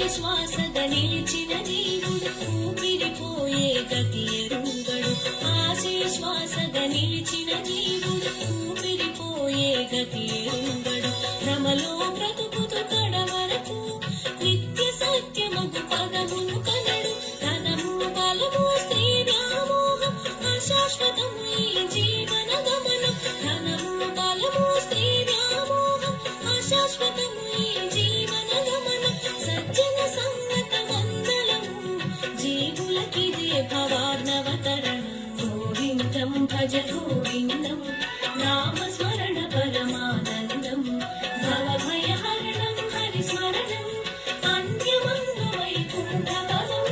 శ్వాసగా నిలిచిన జీవుడు ఊపిరిపోయే గతి ఎరుంగడు. ఆశే శ్వాసగా నిలిచిన జీవుడు ఊపిరిపోయే గతి ఎరుంగడు. భ్రమలో బ్రతుకుతూ కడవరకు నిత్య సత్యమగు పదమును కనడు. ధనము బలము స్త్రీ వ్యామోహం అశాశ్వతము ఈ జీవన గమనం. ధనము బలము స్త్రీ వ్యామోహం అశాశ్వతము ఈ జీవన గమనం. సజ్జన సంగత మంగళము జీవులకిదే భవార్ణవతరణం. గోవిందం భజ గోవిందం నామస్మరణ పరమానందం. భవభయహరణం హరిస్మరణం అంత్యమందు వైకుంఠ పదం.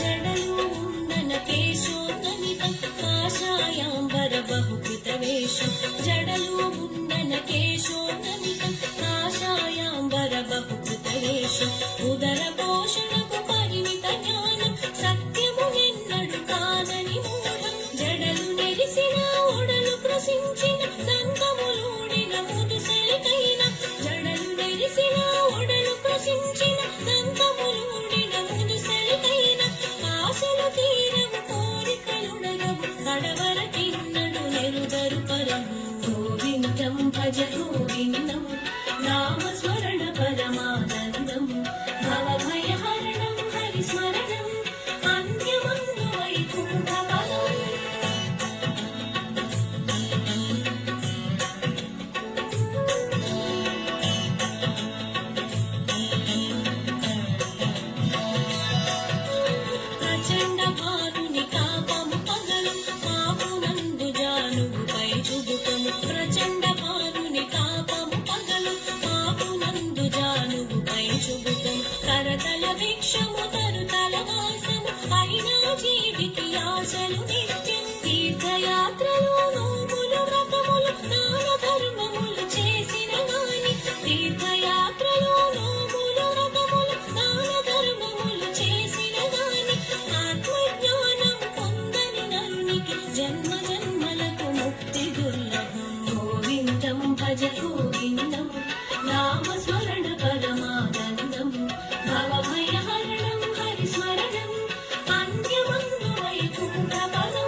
జడలు ఉండన కేశోన్నమితం కాషాయాంబర బహుకృతవేషం. జడలు ఉండన కేశోన్నమితం కాషాయాంబర బహుకృతవేషం. ఉదర పోషణకు పరిమిత జ్ఞానం సత్యము ఎన్నడు కాదని మూఢం. జడలు నెరిసిన ఒడలు కృషించిన దంతములూడిన ముదుసలికైన. జడలు నెరిసిన ఒడలు కృషించిన దంతములూడిన ముదుసలికైన. ఆశలు తీరము కోరికలుడగవు కడవరకిన్నడు నెరుదరు పరము. గోవిందం భజ గోవిందం నామస్మరణ పరమానందం. భవభయహరణం హరిస్మరణం అంత్యమందు వైకుంఠ పదం. ప్రచండ భారుని కాపము పగలు పాపునందు జానుగుపై చుబుకము. ప్రచండ భారుని కాపము పగలు పాపునందు జానుగుపై చుబుకము. కరతల భిక్షము తరుతల వాసము అయినా జీవికి ఆశలు నిత్యం. తీర్థయాత్రలు నోములు వ్రతములు దాన ధర్మములు చేసిన గాని. తీర్థయాత్రలు నోములు వ్రతములు దాన ధర్మములు చేసిన గాని. ఆత్మజ్ఞానం పొందని నరునికి జన్మ జన్మలకు ముక్తి దుర్లభం. గోవిందం భజ గోవిందం నామస్మరణ పరమానందం. భవభయహరణం హరిస్మరణం అంత్యమందు వైకుంఠ పదం.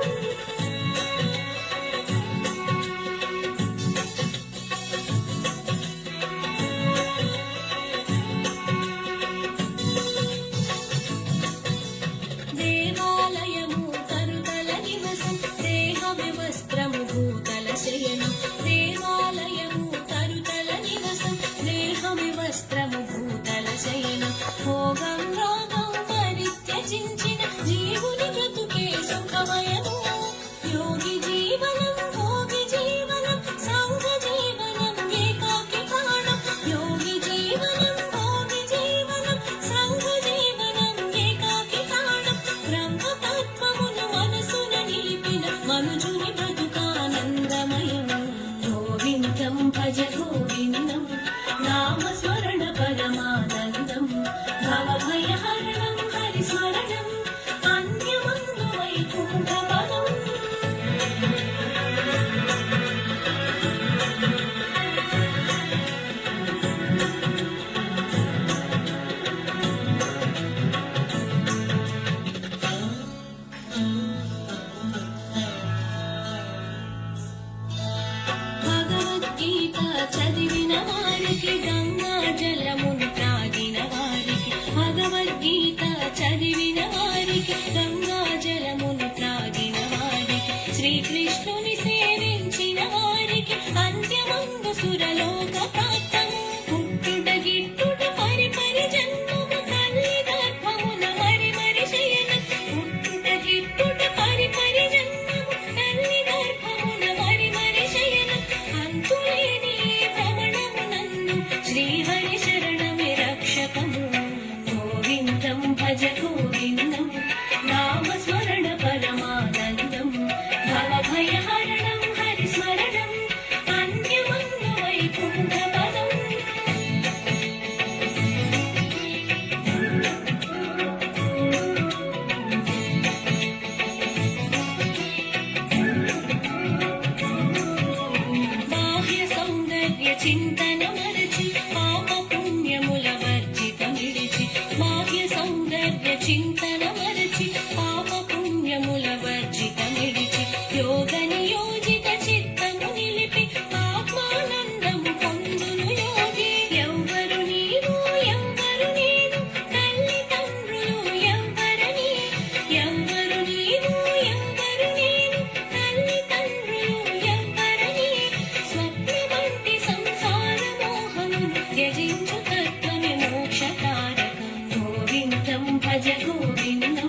భజ గోవిందం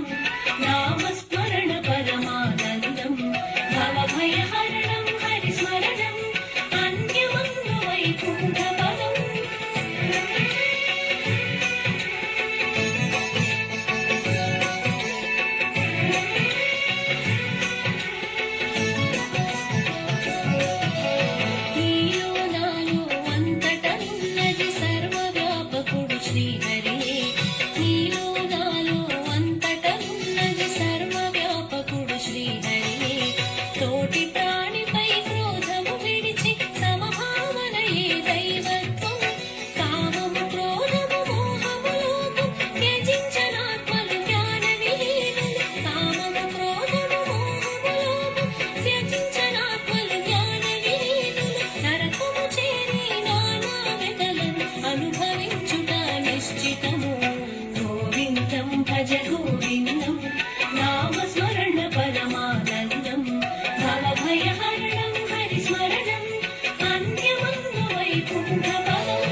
నామస్మరణ పరమానందం భవభయహరణం హరిస్మరణం అన్యమందు వైకుంఠ పదం. నీలో నాలో అంతటనున్నది సర్వవ్యాపకుడు శ్రీహరియే. నీలో నాలో అంతటనున్నది సర్వవ్యాపకుడు శ్రీహరియే. తోటి ప్రాణిపై క్రోధము విడిచి సమభావనయే దైవత్వం. కామము క్రోధము మోహము లోపం త్యజించనాత్మలు జ్ఞాన విహీనులు. కామము క్రోధము మోహము లోపం త్యజించనాత్మలు జ్ఞాన విహీనులు. నరకము చేరి నానా వెదలను అనుభవించుట నిశ్చితము. గోవిందం భజ గోవిందం నామస్మరణ పరమానందం భవభయహరణం హరిస్మరణం అన్యమందు వైకుంఠ పదం.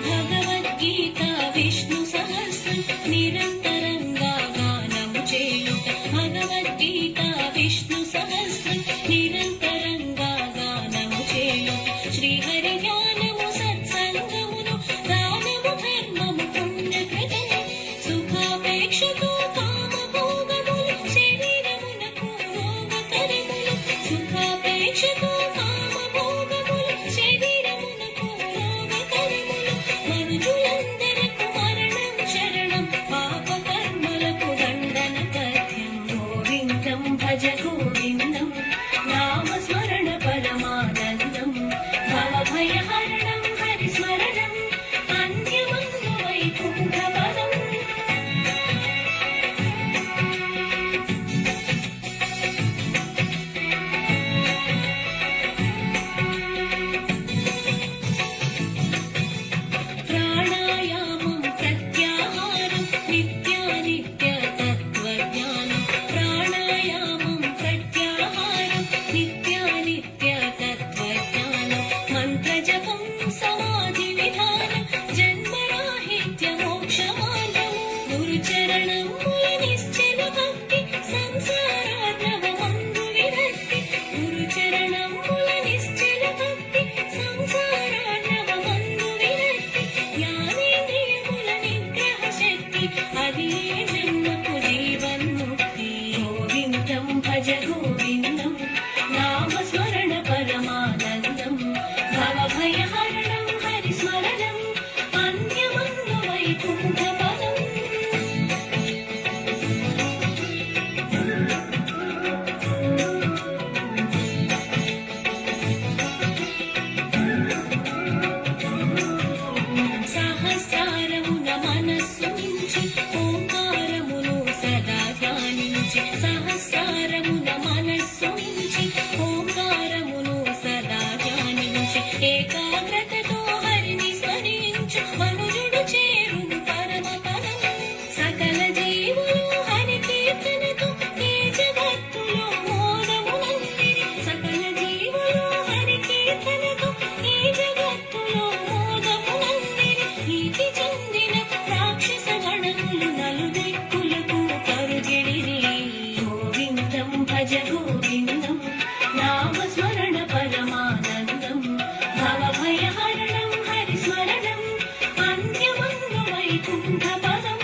భగవద్గీత విష్ణు సహస్రం నిరంతరంగా గానము చేయుట. భగవద్గీత విష్ణు సహస్రం నిరంతరంగా గానము చేయుట. శ్రీహరి ధ్యానము సత్సంగమును దానము ధర్మము పుణ్యకృతము. సుఖాపేక్షతో కామభోగములు శరీరమునకు రోగకరములు. సుఖాపేక్షతో కామభోగములు శరీరమునకు రోగకరములు. మనుజులందరకు మరణం శరణం పాపకర్మలకు దండన పథ్యం. గోవిందం భజ గోవిందం నామస్మరణ పరమానందం భవభయహరణం హరిస్మరణం అన్యమందు వైకుంఠ పదం. ప్రాణాయామం ప్రత్యాహారం నిత్యానిత్య తత్వజ్ఞానం. ప్రాణాయామం ప్రత్యాహారం నిత్యానిత్య తత్వజ్ఞానం. మంత్రజపం సమాధి విధానం జన్మరాహిత్య మోక్ష మార్గము. గురుచరణముల నిశ్చల భక్తి సంసారార్ణవమందు విరక్తి. గురుచరణముల నిశ్చల భక్తి సంసారార్ణవమందు విరక్తి. జ్ఞానేంద్రియముల నిగ్రహ శక్తి అది జన్మకు జీవన్ముక్తి. గోవిందం భజ గోవిందం నామస్మరణ పరమానందం భవభయహరణం హరిస్మరణం అన్యమందు వైకుంఠ పదం. సహస్రారమున మనస్సు ఉంచి ఓంకారమును సదా ధ్యానించి. సహస్రారమున మనస్సు ఉంచి ఓంకారమును సదా ధ్యానించి. ఏకాగ్రతతో హరిని స్మరించు మనుజుడు చేరును పరమ పదం. సకల జీవులు హరి కీర్తనతో ఈ జగత్తులో మోదమునందిరి. సకల జీవులు హరి కీర్తనతో ఈ జగత్తులో మోదమునందిరి. నీతి చెందిన రాక్షస గణములు నలుదిక్కులకు పరుగిడిరి. గోవిందం భజ గోవిందం నామస్మరణ పరమానందం భవభయహరణం హరిస్మరణం అన్యమందు వైకుంఠ పదం.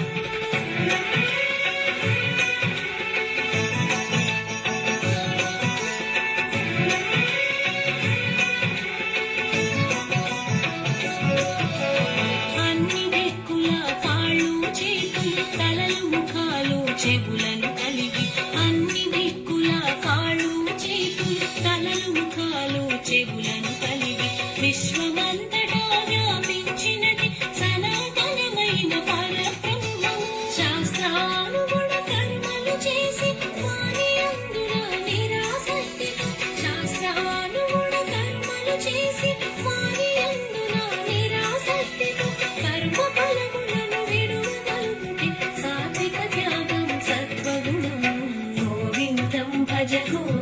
అన్ని దిక్కుల కాళ్ళు చేతులు తలలు ముఖాలు చెవులను కలిగి. అన్ని దిక్కుల కాళ్ళు భజ గోవింద